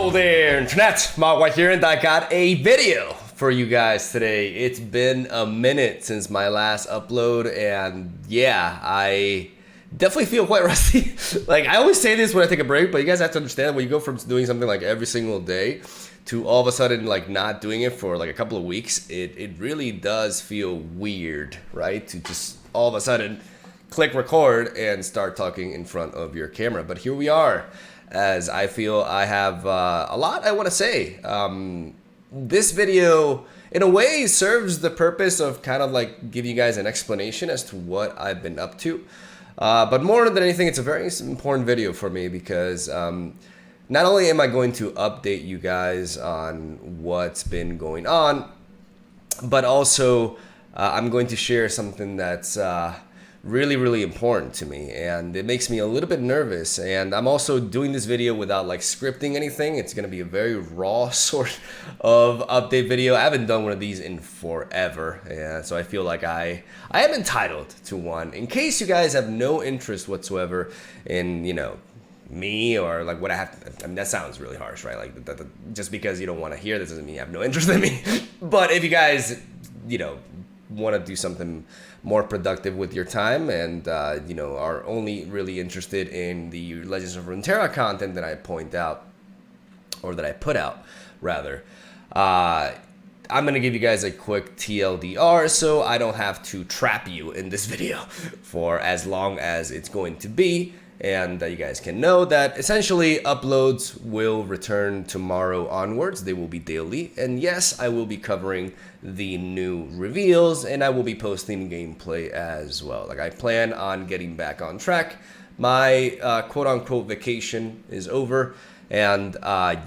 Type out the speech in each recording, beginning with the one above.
Hello there, Internet. Mogwai here, and I got a video for you guys today. It's been a minute since my last upload, and yeah, I definitely feel quite rusty. Like, I always say this when I take a break, but you guys have to understand when you go from doing something like every single day to all of a sudden like not doing it for like a couple of weeks, it really does feel weird, right? To just all of a sudden click record and start talking in front of your camera. But here we are, as I feel I have a lot I want to say. This video, in a way, serves the purpose of kind of like giving you guys an explanation as to what I've been up to. But more than anything, it's a very important video for me because not only am I going to update you guys on what's been going on, but also I'm going to share something that's really important to me, and it makes me a little bit nervous. And I'm also doing this video without like scripting anything. It's gonna be a very raw sort of update video. I haven't done one of these in forever, and so I feel like I am entitled to one. In case you guys have no interest whatsoever in, you know, me or like what I have, I mean, that sounds really harsh, right? Like just because you don't want to hear this doesn't mean you have no interest in me. But if you guys, you know, want to do something more productive with your time and you know, are only really interested in the Legends of Runeterra content that I point out, or that I put out rather, I'm gonna give you guys a quick TLDR so I don't have to trap you in this video for as long as it's going to be. And you guys can know that essentially uploads will return tomorrow onwards. They will be daily. And yes, I will be covering the new reveals, and I will be posting gameplay as well. Like, I plan on getting back on track. My quote-unquote vacation is over. And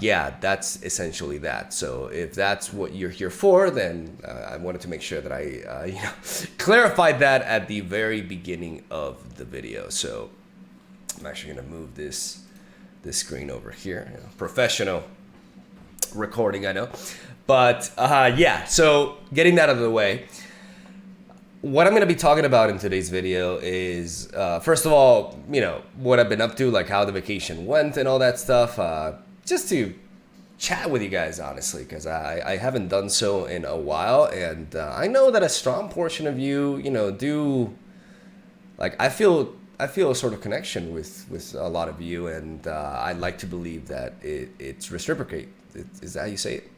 yeah, that's essentially that. So if that's what you're here for, then I wanted to make sure that I you know, clarified that at the very beginning of the video. So I'm actually going to move this screen over here. You know, professional recording, I know. But yeah, so getting that out of the way, what I'm going to be talking about in today's video is, first of all, you know, what I've been up to, like how the vacation went and all that stuff. Just to chat with you guys, honestly, because I haven't done so in a while. And I know that a strong portion of you, you know, do, like, I feel a sort of connection with a lot of you, and I'd like to believe that it's reciprocate. Is that how you say it?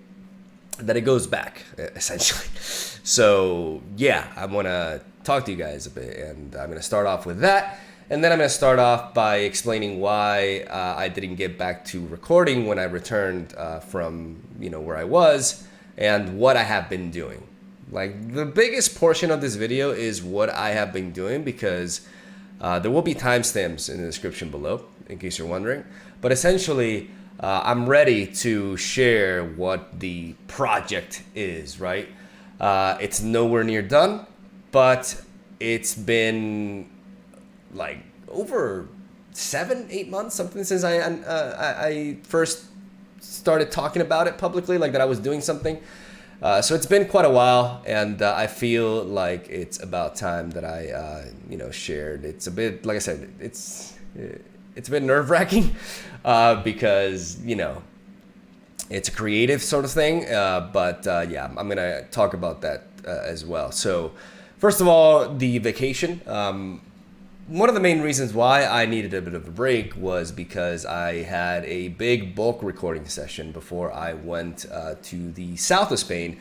That it goes back, essentially. So yeah, I want to talk to you guys a bit, and I'm going to start off with that, and then I'm going to start off by explaining why I didn't get back to recording when I returned from, you know, where I was, and what I have been doing. Like, the biggest portion of this video is what I have been doing, because there will be timestamps in the description below, in case you're wondering. But essentially, I'm ready to share what the project is, right? It's nowhere near done, but it's been like over 7-8 months, something, since I first started talking about it publicly, like that I was doing something. So it's been quite a while, and I feel like it's about time that I, you know, shared. It's a bit, like I said, it's a bit nerve-wracking because, you know, it's a creative sort of thing. But yeah, I'm gonna talk about that as well. So first of all, the vacation. One of the main reasons why I needed a bit of a break was because I had a big bulk recording session before I went to the south of Spain,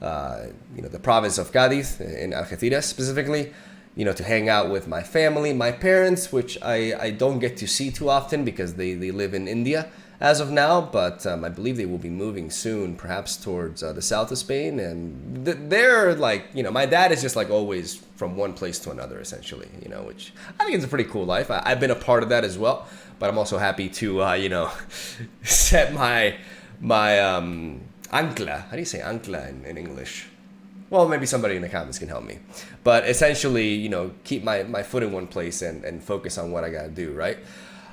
you know, the province of Cádiz, in Algeciras specifically, you know, to hang out with my family, my parents, which I don't get to see too often because they live in India as of now, but I believe they will be moving soon, perhaps towards the south of Spain. And they're like, you know, my dad is just like always from one place to another, essentially, you know, which I think is a pretty cool life. I've been a part of that as well, but I'm also happy to, you know, set my ancla. How do you say ancla in English? Well, maybe somebody in the comments can help me. But essentially, you know, keep my foot in one place and focus on what I gotta do, right?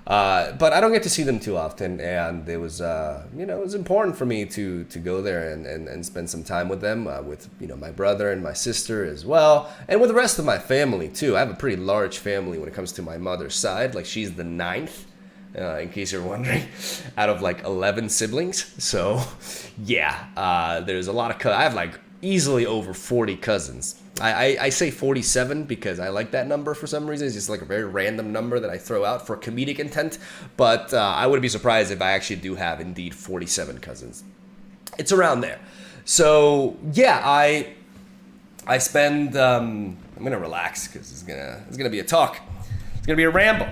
But I don't get to see them too often, and it was, you know, it was important for me to go there and spend some time with them, with, you know, my brother and my sister as well, and with the rest of my family too. I have a pretty large family when it comes to my mother's side. Like, she's the ninth in case you're wondering, out of like 11 siblings. So yeah, there's a lot of I have like easily over 40 cousins. I say 47 because I like that number for some reason. It's just like a very random number that I throw out for comedic intent. But I would be surprised if I actually do have indeed 47 cousins. It's around there. So yeah, I spend. I'm gonna relax because it's gonna be a talk. It's gonna be a ramble.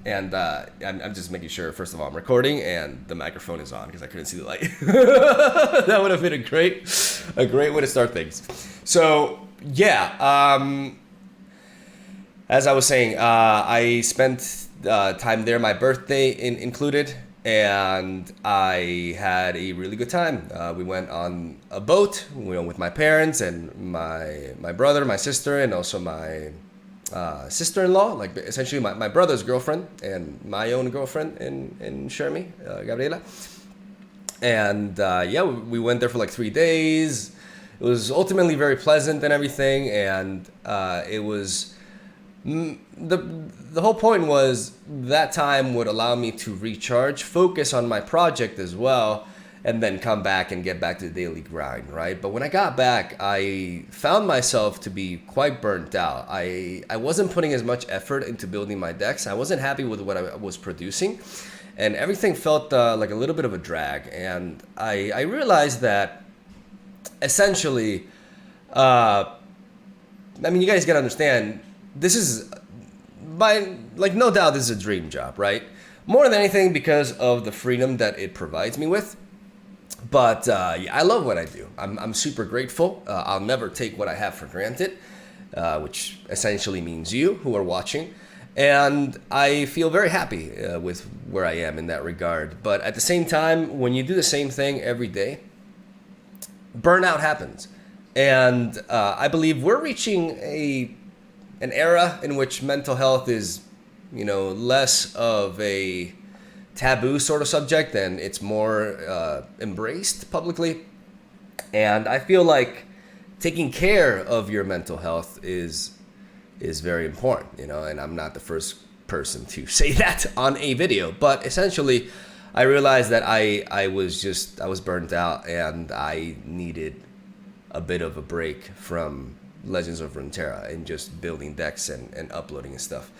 And I'm just making sure, first of all, I'm recording and the microphone is on because I couldn't see the light. That would have been a great way to start things. So yeah, as I was saying, I spent time there, my birthday included, and I had a really good time. We went on a boat, with my parents and my brother, my sister, and also my sister-in-law, like essentially my brother's girlfriend and my own girlfriend in Shermy, Gabriela. And yeah, we went there for like 3 days. It was ultimately very pleasant and everything. And it was the whole point was that time would allow me to recharge, focus on my project as well, and then come back and get back to the daily grind, right? But when I got back, I found myself to be quite burnt out. I wasn't putting as much effort into building my decks. I wasn't happy with what I was producing, and everything felt like a little bit of a drag. And I realized that essentially, I mean, you guys gotta understand, this is, no doubt this is a dream job, right? More than anything because of the freedom that it provides me with. But yeah, I love what I do. I'm super grateful. I'll never take what I have for granted, which essentially means you who are watching. And I feel very happy with where I am in that regard. But at the same time, when you do the same thing every day, burnout happens. And I believe we're reaching an era in which mental health is, less of a taboo sort of subject, and it's more embraced publicly. And I feel like taking care of your mental health is very important, and I'm not the first person to say that on a video, but essentially I realized that I was burnt out and I needed a bit of a break from Legends of Runeterra and just building decks and uploading and stuff.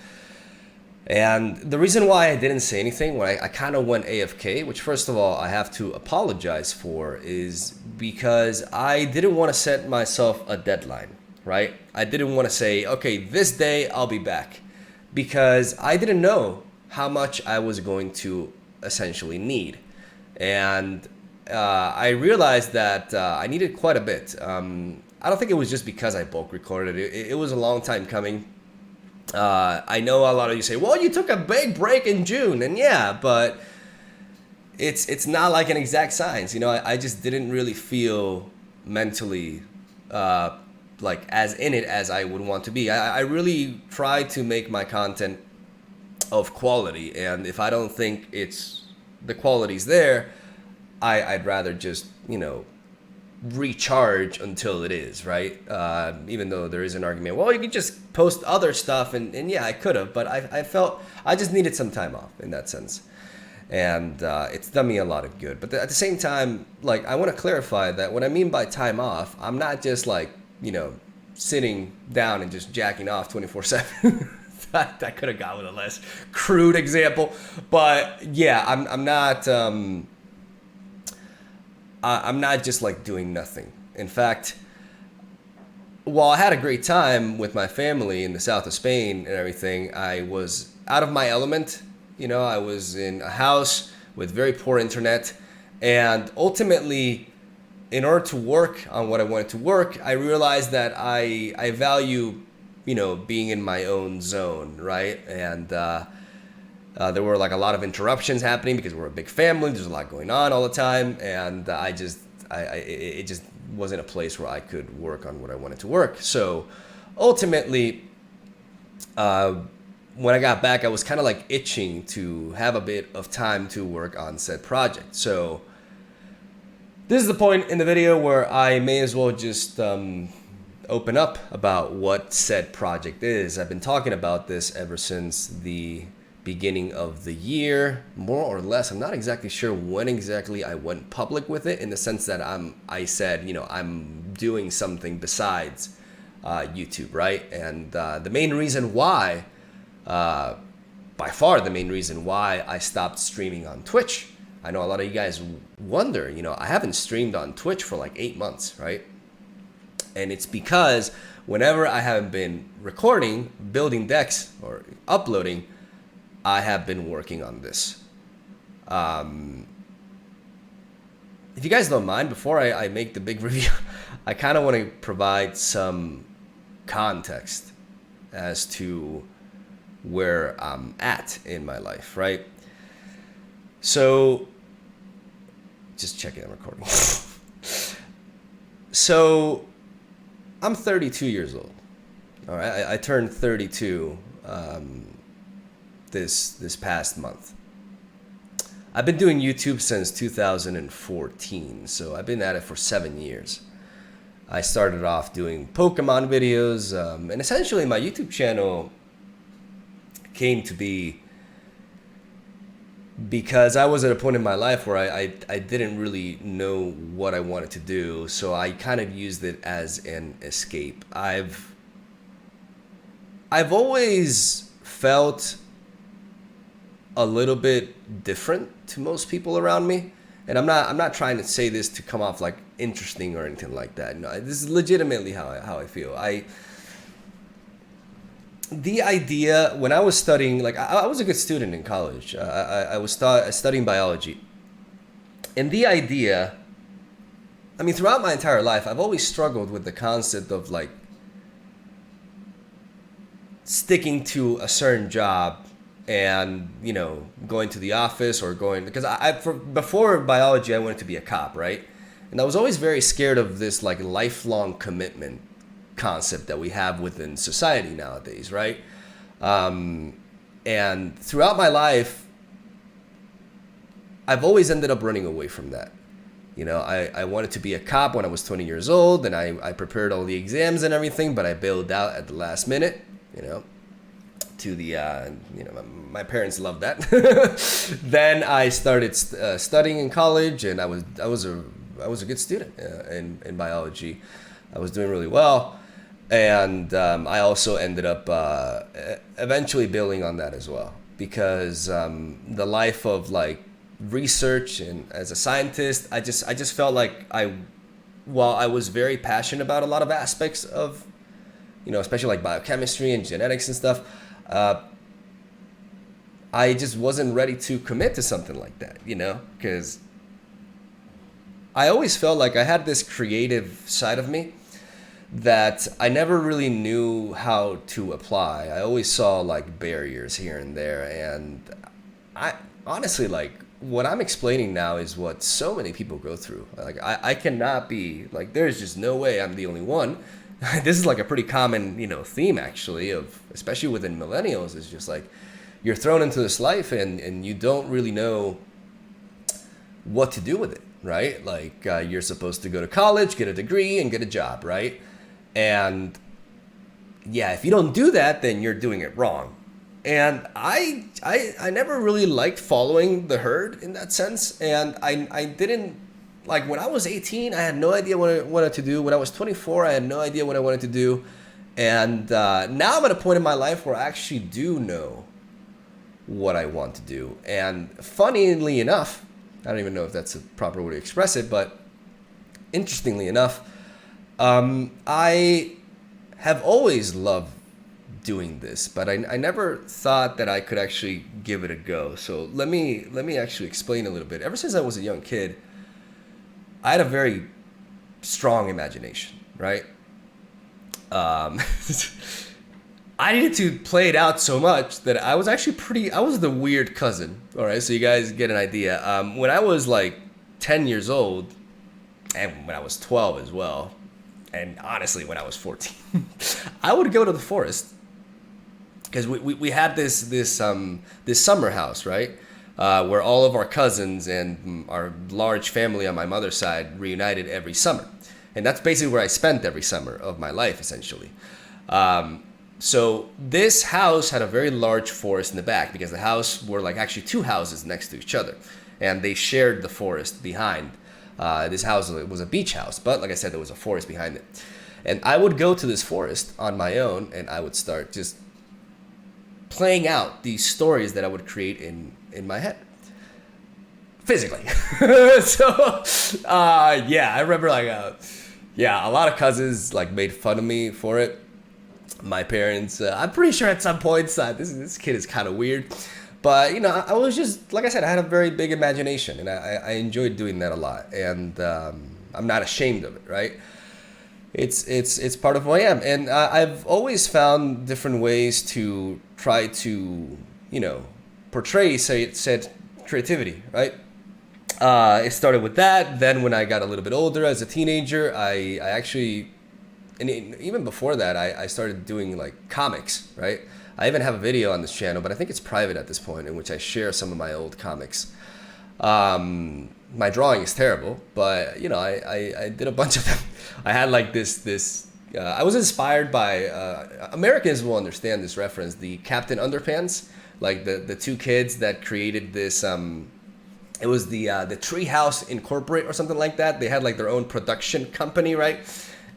And the reason why I didn't say anything when I kind of went AFK, which first of all I have to apologize for, is because I didn't want to set myself a deadline, right? I didn't want to say, okay, this day I'll be back, because I didn't know how much I was going to essentially need. And I realized that I needed quite a bit. I don't think it was just because I bulk recorded. It was a long time coming. I know a lot of you say, well, you took a big break in June, and yeah, but it's not like an exact science. I just didn't really feel mentally like as in it as I would want to be. I really try to make my content of quality, and if I don't think the quality's there, I'd rather just recharge until it is, right? Even though there is an argument, well, you could just post other stuff, and yeah, I could have, but I felt I just needed some time off in that sense, and it's done me a lot of good. But at the same time, like, I want to clarify that what I mean by time off, I'm not just like sitting down and just jacking off 24/7. That could have gone with a less crude example, but yeah, I'm not. I'm not just like doing nothing. In fact, while I had a great time with my family in the south of Spain and everything, I was out of my element. I was in a house with very poor internet, and ultimately, in order to work on what I wanted to work, I realized that I value, being in my own zone, right? And there were like a lot of interruptions happening because we're a big family. There's a lot going on all the time, and it just wasn't a place where I could work on what I wanted to work. So ultimately, when I got back, I was kind of like itching to have a bit of time to work on said project. So this is the point in the video where I may as well just open up about what said project is. I've been talking about this ever since the beginning of the year, more or less. I'm not exactly sure when exactly I went public with it, in the sense that I said, I'm doing something besides YouTube, right? And the main reason why, by far the main reason why I stopped streaming on Twitch, I know a lot of you guys wonder, I haven't streamed on Twitch for like 8 months, right? And it's because whenever I haven't been recording, building decks, or uploading, I have been working on this. If you guys don't mind, before I make the big review, I kind of want to provide some context as to where I'm at in my life, right? So, just checking I'm recording. So, I'm 32 years old. All right, I turned 32 this past month. I've been doing YouTube since 2014, so I've been at it for 7 years. I started off doing Pokemon videos, and essentially my YouTube channel came to be because I was at a point in my life where I didn't really know what I wanted to do, so I kind of used it as an escape. I've always felt a little bit different to most people around me, and I'm not trying to say this to come off like interesting or anything like that. No, this is legitimately how I feel. The idea, when I was studying, like I was a good student in college. I was studying biology, and the idea, I mean, throughout my entire life, I've always struggled with the concept of like sticking to a certain job and going to the office or going, because before biology I wanted to be a cop, right? And I was always very scared of this like lifelong commitment concept that we have within society nowadays, right? And throughout my life I've always ended up running away from that. I wanted to be a cop when I was 20 years old, and I prepared all the exams and everything, but I bailed out at the last minute, to the my parents loved that. Then I started studying in college, and I was a good student in biology. I was doing really well, and I also ended up eventually building on that as well, because the life of like research and as a scientist, I just felt like while I was very passionate about a lot of aspects of especially like biochemistry and genetics and stuff, I just wasn't ready to commit to something like that, because I always felt like I had this creative side of me that I never really knew how to apply. I always saw like barriers here and there, and I honestly, like, what I'm explaining now is what so many people go through. Like I cannot be like, there's just no way I'm the only one. This is like a pretty common, theme actually, of especially within millennials. It's just like you're thrown into this life and you don't really know what to do with it, right? Like you're supposed to go to college, get a degree, and get a job, right? And yeah, if you don't do that, then you're doing it wrong. And I never really liked following the herd in that sense, and I didn't. Like when I was 18, I had no idea what I wanted to do. When I was 24, I had no idea what I wanted to do. And now I'm at a point in my life where I actually do know what I want to do. And funnily enough, I don't even know if that's a proper way to express it, but interestingly enough, I have always loved doing this, but I never thought that I could actually give it a go. So let me actually explain a little bit. Ever since I was a young kid, I had a very strong imagination, right? I needed to play it out so much that I was actually I was the weird cousin, all right? So you guys get an idea. When I was like 10 years old, and when I was 12 as well, and honestly, when I was 14, I would go to the forest, because we had this summer house, right? Where all of our cousins and our large family on my mother's side reunited every summer. And that's basically where I spent every summer of my life, essentially. So this house had a very large forest in the back because the house were like actually two houses next to each other, and they shared the forest behind. This house was a beach house, but like I said, there was a forest behind it. And I would go to this forest on my own, and I would start just playing out these stories that I would create in my head, physically. So, yeah, I remember like, yeah, a lot of cousins like made fun of me for it. My parents, I'm pretty sure at some points, this kid is kind of weird. But, you know, I was just, like I said, I had a very big imagination, and I enjoyed doing that a lot. And I'm not ashamed of it, right? It's part of who I am. And I've always found different ways to try to, you know, portray, said creativity, right? It started with that. Then when I got a little bit older as a teenager, I actually, and even before that, I started doing like comics, right? I even have a video on this channel, but I think it's private at this point, in which I share some of my old comics. My drawing is terrible, but you know, I did a bunch of them. I had like this. I was inspired by Americans will understand this reference. The Captain Underpants, like the two kids that created this. It was the Treehouse Incorporate or something like that. They had like their own production company, right?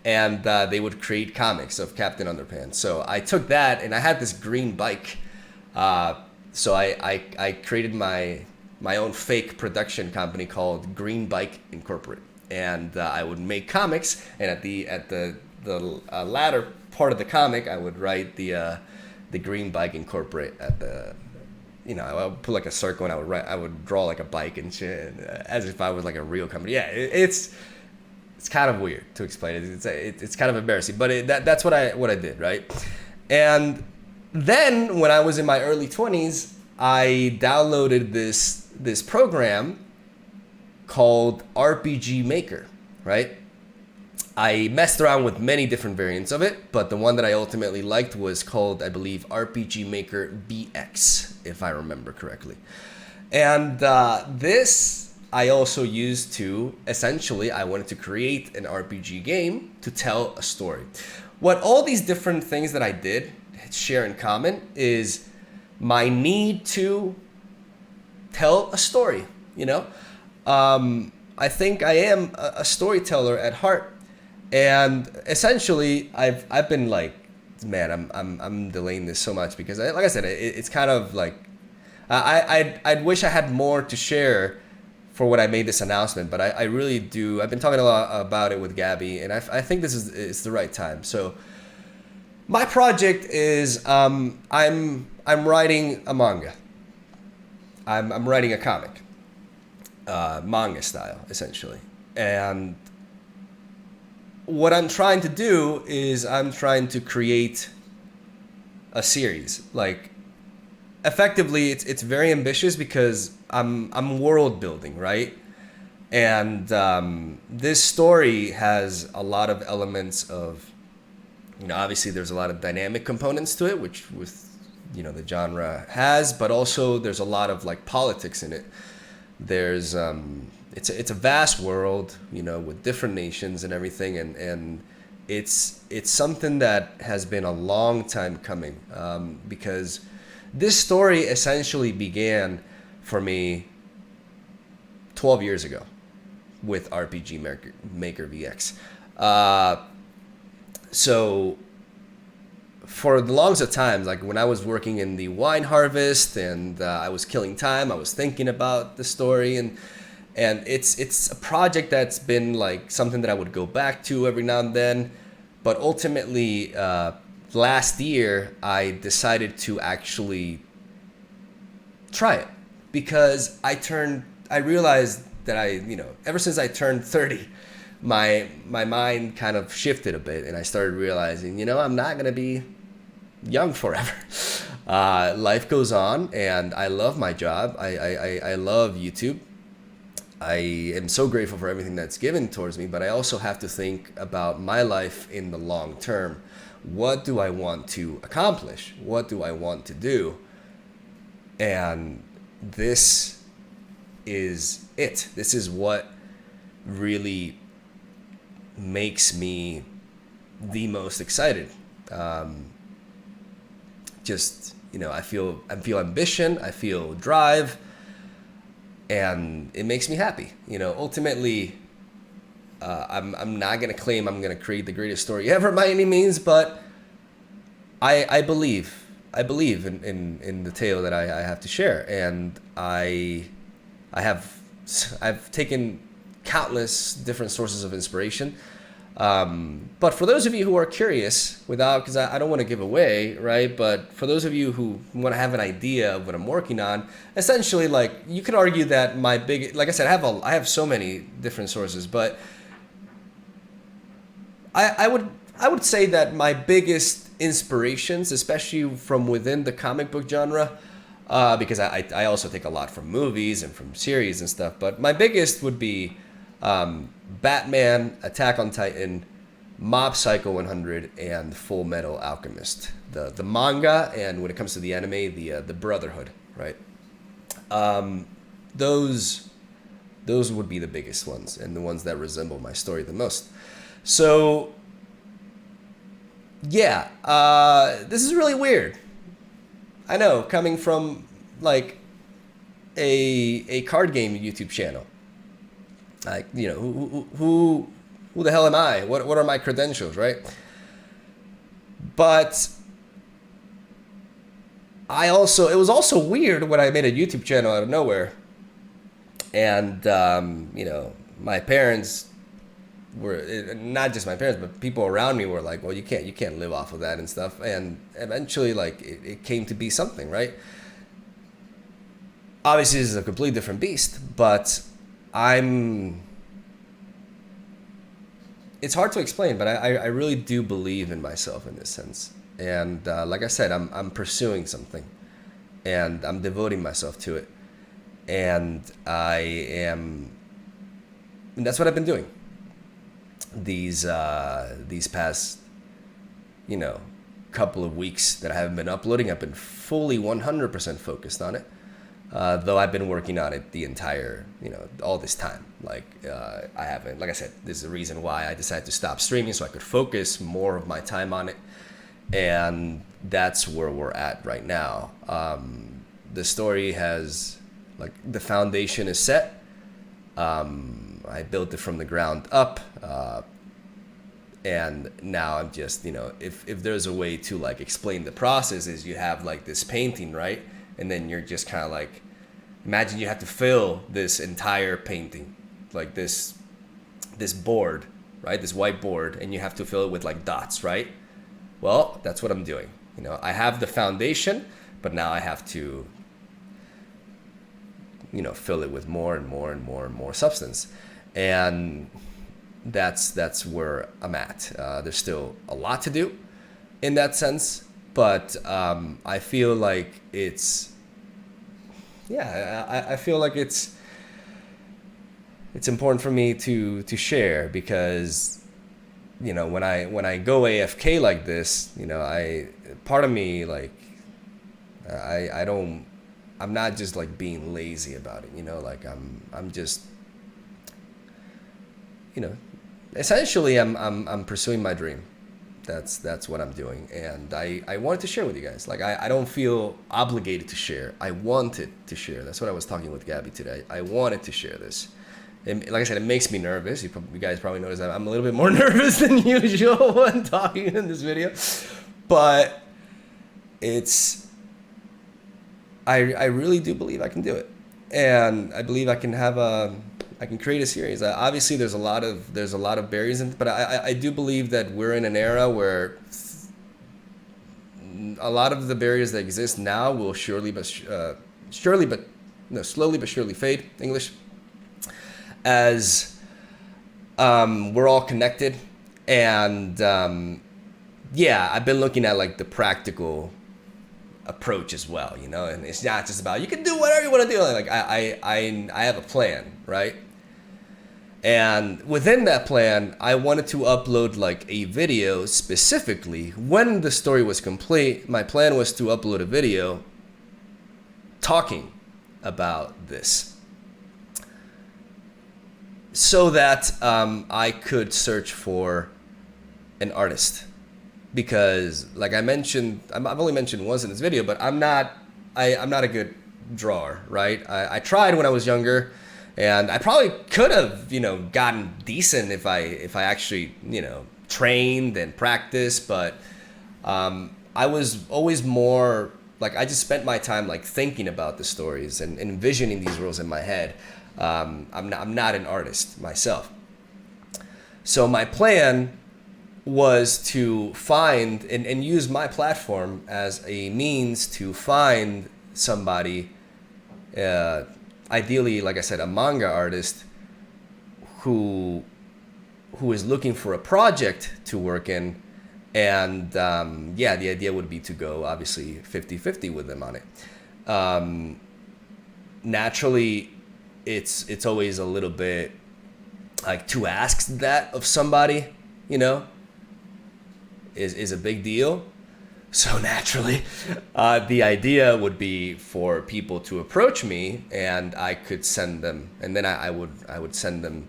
And they would create comics of Captain Underpants. So I took that, and I had this green bike. So I created my own fake production company called Green Bike Incorporate, and I would make comics. And at the latter part of the comic, I would write the Green Bike Incorporate at the. You know, I would put like a circle, and I would draw like a bike and shit, as if I was like a real company. Yeah, it's kind of weird to explain it. It's kind of embarrassing, but that's what I did, right? And then when I was in my early 20s, I downloaded this program called RPG Maker, right? I messed around with many different variants of it, but the one that I ultimately liked was called, I believe, RPG Maker BX, if I remember correctly. And this I also used to, essentially, I wanted to create an RPG game to tell a story. What all these different things that I did share in common is my need to tell a story, you know? I think I am a storyteller at heart. And essentially, I've been like, man, I'm delaying this so much because, like I said, it's kind of like, I'd wish I had more to share for when I made this announcement, but I really do. I've been talking a lot about it with Gabby, and I think this is the right time. So, my project is I'm writing a manga. I'm writing a comic, manga style essentially, and what I'm trying to do is I'm trying to create a series. Like, effectively, it's very ambitious because I'm world building, right? And this story has a lot of elements of, you know, obviously there's a lot of dynamic components to it, which with, you know, the genre has, but also there's a lot of like politics in it. There's it's a vast world, you know, with different nations and everything, and it's something that has been a long time coming, because this story essentially began for me 12 years ago with RPG Maker VX. So for the longest of times, like when I was working in the wine harvest and I was killing time, I was thinking about the story, and it's a project that's been like something that I would go back to every now and then. But ultimately, last year, I decided to actually try it because I realized that you know, ever since I turned 30, my mind kind of shifted a bit, and I started realizing, you know, I'm not going to be young forever. Life goes on, and I love my job. I love YouTube. I am so grateful for everything that's given towards me, but I also have to think about my life in the long term. What do I want to accomplish? What do I want to do? And this is it. This is what really makes me the most excited. just, I feel ambition, I feel drive, and it makes me happy. Ultimately, I'm not gonna claim I'm gonna create the greatest story ever by any means, but I believe in the tale that I have to share, and I've taken countless different sources of inspiration. But for those of you who are curious, because I don't want to give away, right? But for those of you who want to have an idea of what I'm working on, essentially, like, you could argue that like I said, I have so many different sources, but I would say that my biggest inspirations, especially from within the comic book genre, because I also take a lot from movies and from series and stuff, but my biggest would be Batman, Attack on Titan, Mob Psycho 100, and Full Metal Alchemist. The manga, and when it comes to the anime, the Brotherhood, right? Those would be the biggest ones, and the ones that resemble my story the most. So, yeah, this is really weird. I know, coming from like a card game YouTube channel. Like, who the hell am I? What are my credentials, right? But it was also weird when I made a YouTube channel out of nowhere, and my parents were, not just my parents, but people around me were like, well, you can't live off of that and stuff, and eventually, like, it came to be something, right? Obviously, this is a completely different beast, but it's hard to explain, but I really do believe in myself in this sense. And like I said, I'm pursuing something, and I'm devoting myself to it. And that's what I've been doing these past, couple of weeks that I haven't been uploading. I've been fully 100% focused on it. Though I've been working on it the entire, all this time. Like, I haven't, like I said, this is the reason why I decided to stop streaming, so I could focus more of my time on it. And that's where we're at right now. The story has, like, the foundation is set. I built it from the ground up. And now I'm just, if there's a way to, like, explain the process, is you have, like, this painting, right? And then you're just kind of like, imagine you have to fill this entire painting, like this board, right? This white board, and you have to fill it with, like, dots, right? Well, that's what I'm doing. I have the foundation, but now I have to, fill it with more and more and more and more substance. And that's where I'm at. There's still a lot to do in that sense. But I feel like I feel like it's important for me to share, because when I go AFK like this, part of me, like, I'm not just, like, being lazy about it, like I'm just, essentially I'm pursuing my dream. That's what I'm doing, and I wanted to share with you guys. Like, I don't feel obligated to share. I wanted to share. That's what I was talking with Gabby today. I wanted to share this. And like I said, it makes me nervous. You guys probably noticed that I'm a little bit more nervous than usual when talking in this video. But I really do believe I can do it, and I believe I can I can create a series. Obviously, there's a lot of barriers, but I do believe that we're in an era where a lot of the barriers that exist now will slowly but surely fade. English, as we're all connected, and I've been looking at, like, the practical approach as well, and it's not just about, you can do whatever you want to do. Like, I have a plan, right? And within that plan, I wanted to upload, like, a video specifically. When the story was complete, my plan was to upload a video talking about this, so that I could search for an artist because like I mentioned, I've only mentioned once in this video, but I'm not a good drawer, right? I tried when I was younger, and I probably could have, gotten decent if I actually, trained and practiced, but I was always more like, I just spent my time like thinking about the stories and envisioning these worlds in my head. I'm not an artist myself. So my plan was to find and use my platform as a means to find somebody, ideally, like I said, a manga artist who is looking for a project to work in. And the idea would be to go obviously 50-50 with them on it. Naturally, it's always a little bit like, to ask that of somebody, is a big deal. So naturally, the idea would be for people to approach me, and I could send them, and then I would send them,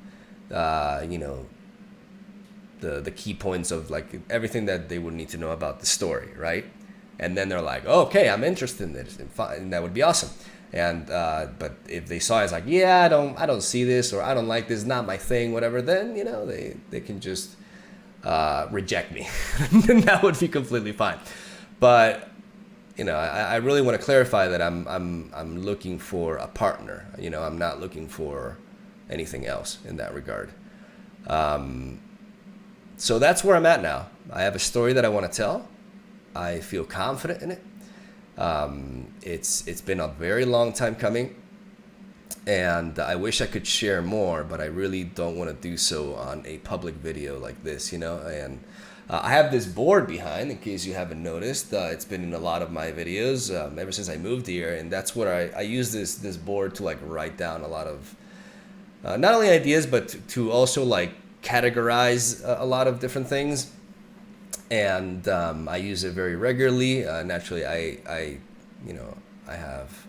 the key points of like everything that they would need to know about the story, right? And then they're like, oh, okay, I'm interested in this, and that would be awesome. And but if they saw it as like, yeah, I don't see this, or I don't like this, not my thing, whatever, then they can just reject me, and that would be completely fine. But I really want to clarify that I'm looking for a partner. I'm not looking for anything else in that regard. So that's where I'm at now. I have a story that I want to tell. I feel confident in it. It's been a very long time coming, and I wish I could share more, but I really don't want to do so on a public video like this, and I have this board behind, in case you haven't noticed. It's been in a lot of my videos ever since I moved here, and that's where I use this board to like write down a lot of not only ideas, but to also like categorize a lot of different things. And I use it very regularly. Naturally, I have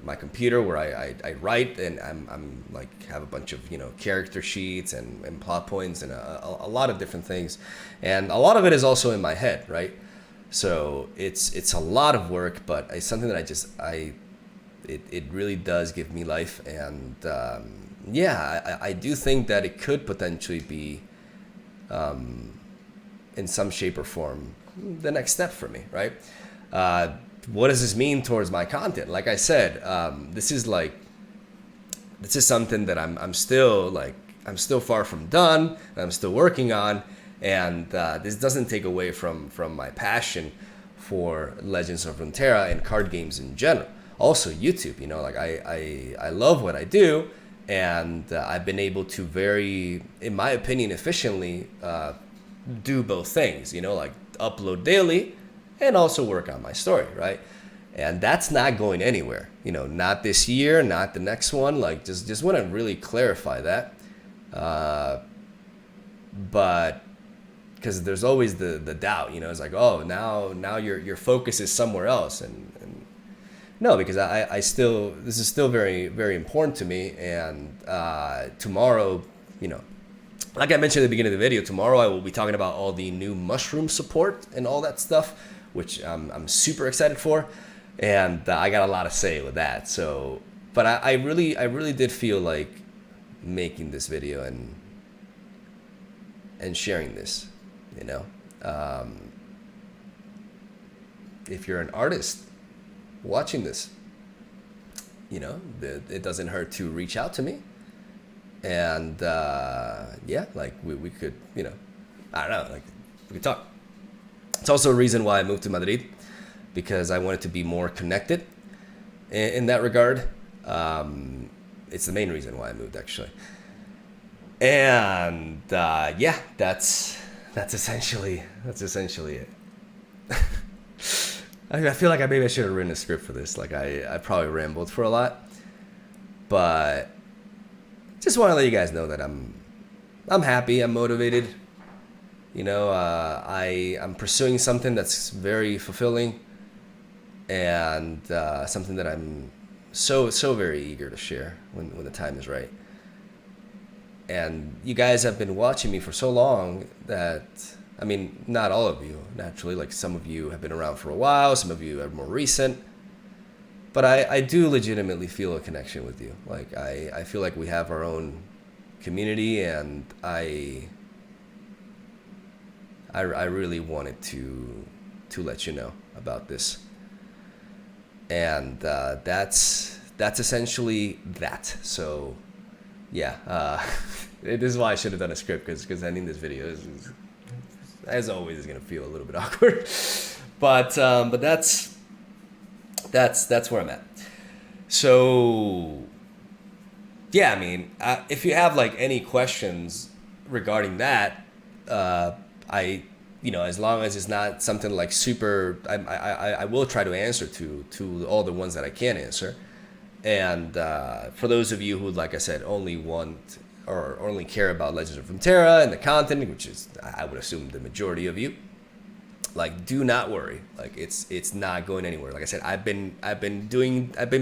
my computer where I write, and I'm like have a bunch of character sheets and plot points and a lot of different things, and a lot of it is also in my head, right? So it's a lot of work, but it's something that it really does give me life, and I do think that it could potentially be in some shape or form the next step for me, right? What does this mean towards my content? Like I said, this is something that I'm still far from done, and I'm still working on, and this doesn't take away from my passion for Legends of Runeterra and card games in general. Also YouTube, I love what I do, and I've been able to very, in my opinion, efficiently do both things, like upload daily and also work on my story, right? And that's not going anywhere, not this year, not the next one. Like, just want to really clarify that. But because there's always the doubt, it's like, oh, now your focus is somewhere else, and no, because I still, this is still very, very important to me. And tomorrow, like I mentioned at the beginning of the video, tomorrow I will be talking about all the new mushroom support and all that stuff, which I'm super excited for, and I got a lot to say with that. So, but I really did feel like making this video and sharing this, if you're an artist watching this, it doesn't hurt to reach out to me. And like we could, I don't know, like we could talk. It's also a reason why I moved to Madrid, because I wanted to be more connected in that regard. It's the main reason why I moved, actually. And that's essentially it. I feel like maybe I should have written a script for this. Like I probably rambled for a lot, but just want to let you guys know that I'm happy, I'm motivated. I'm pursuing something that's very fulfilling, and something that I'm so very eager to share when the time is right. And you guys have been watching me for so long that I mean, not all of you, naturally. Like some of you have been around for a while, some of you are more recent. But I do legitimately feel a connection with you. Like I feel like we have our own community, and I really wanted to let you know about this. And that's essentially that. So yeah, this is why I should have done a script, because ending this video is as always is gonna feel a little bit awkward. But that's where I'm at. So yeah, I mean, if you have like any questions regarding that, as long as it's not something like super, I will try to answer to all the ones that I can answer. And for those of you who, like I said, only want or only care about Legends of Runeterra and the content, which is, I would assume, the majority of you, like, do not worry. Like, it's not going anywhere. Like I said, I've been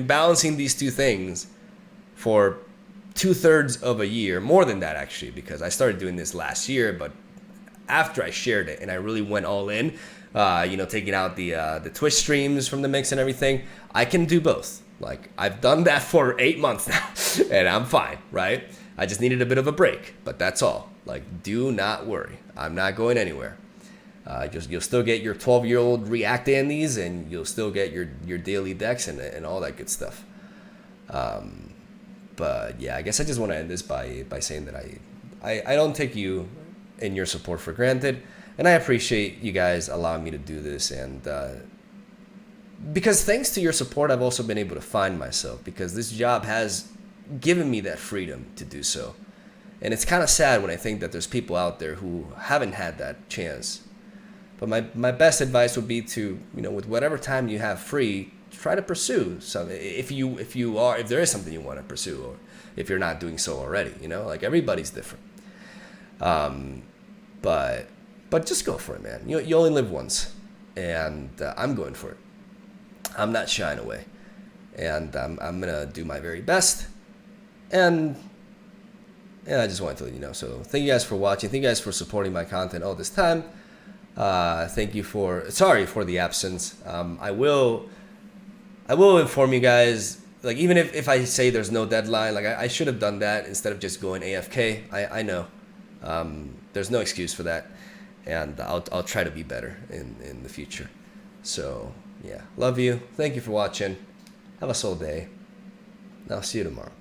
balancing these two things for 2/3 of a year, more than that actually, because I started doing this last year, but after I shared it and I really went all in, taking out the Twitch streams from the mix and everything, I can do both. Like, I've done that for 8 months now, and I'm fine, right? I just needed a bit of a break, but that's all. Like, do not worry. I'm not going anywhere. You'll still get your 12-year-old React Andes, and you'll still get your daily decks and all that good stuff. But yeah, I guess I just want to end this by saying that I don't take you and your support for granted, and I appreciate you guys allowing me to do this. And because thanks to your support, I've also been able to find myself, because this job has given me that freedom to do so. And it's kind of sad when I think that there's people out there who haven't had that chance. But my best advice would be to, with whatever time you have free, try to pursue some. If there is something you want to pursue, or if you're not doing so already, like, everybody's different. But just go for it, man. You only live once, and I'm going for it. I'm not shying away, and I'm gonna do my very best. And I just wanted to let you know. So thank you guys for watching. Thank you guys for supporting my content all this time. Sorry for the absence. I will inform you guys, like, even if I say there's no deadline, like, I should have done that instead of just going AFK. I know. There's no excuse for that, and I'll try to be better in the future. So yeah, love you. Thank you for watching. Have a soul day. And I'll see you tomorrow.